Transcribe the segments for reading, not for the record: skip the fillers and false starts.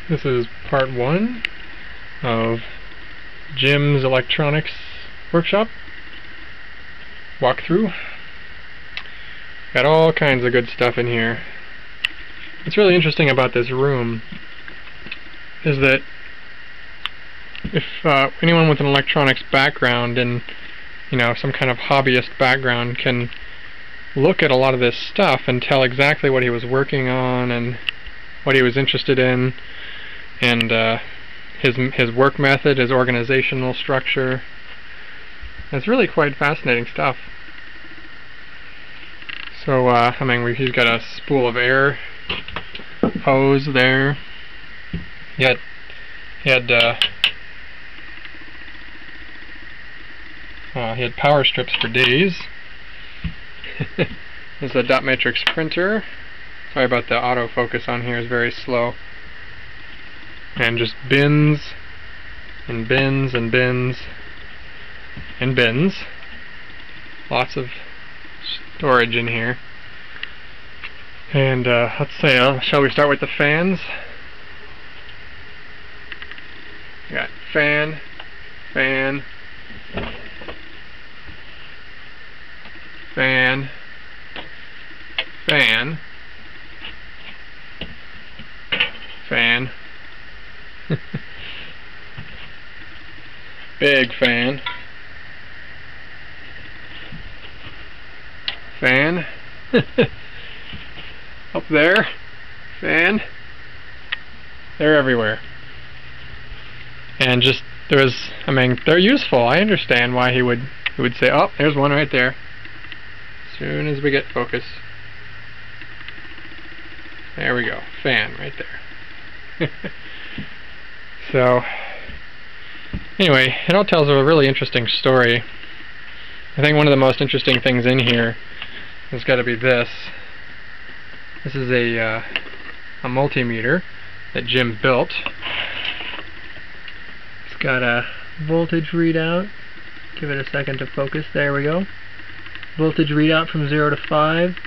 This is part 1 of Jim's electronics workshop walkthrough. Got all kinds of good stuff in here. What's really interesting about this room is that if anyone with an electronics background and some kind of hobbyist background can look at a lot of this stuff and tell exactly what he was working on and what he was interested in, and his work method, his organizational structure. It's really quite fascinating stuff. So, he's got a spool of air hose there. He had power strips for days. There's a dot matrix printer. Sorry about the autofocus on here, is very slow. And just bins and bins and bins and bins. Lots of storage in here. And let's say, shall we start with the fans? We got fan, fan, fan, fan, fan, big fan, fan, up there, fan. They're everywhere. And just, they're useful. I understand why he would say, oh, there's one right there. As soon as we get focus. There we go. Fan right there. So, anyway, it all tells a really interesting story. I think one of the most interesting things in here has got to be this. This is a multimeter that Jim built. It's got a voltage readout. Give it a second to focus. There we go. Voltage readout from 0 to 5.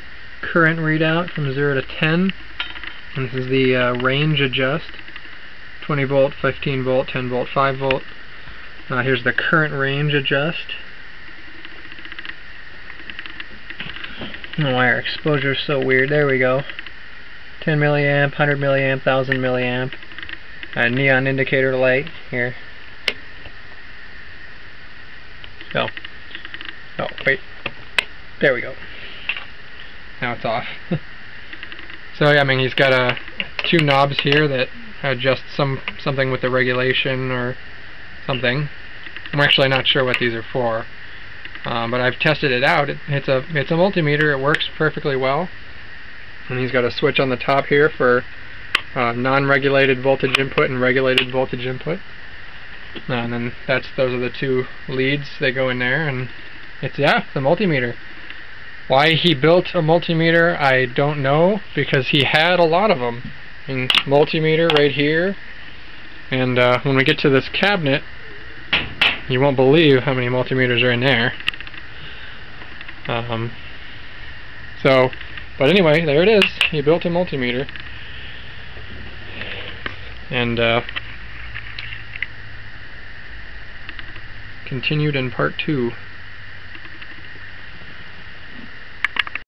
Current readout from 0 to 10. And this is the range adjust. 20 volt, 15 volt, 10 volt, 5 volt. Here's the current range adjust. I don't know why our exposure is so weird. There we go. 10 milliamp, 100 milliamp, 1000 milliamp. Neon indicator light here. So, oh wait, there we go. Now it's off. So yeah, he's got two knobs here that adjust something with the regulation or something. I'm actually not sure what these are for, but I've tested it out. It's a multimeter. It works perfectly well. And he's got a switch on the top here for non-regulated voltage input and regulated voltage input. And then those are the two leads. They go in there, and it's a multimeter. Why he built a multimeter, I don't know, because he had a lot of them. Multimeter right here, and when we get to this cabinet, you won't believe how many multimeters are in there. But anyway, there it is. He built a multimeter, and continued in part 2.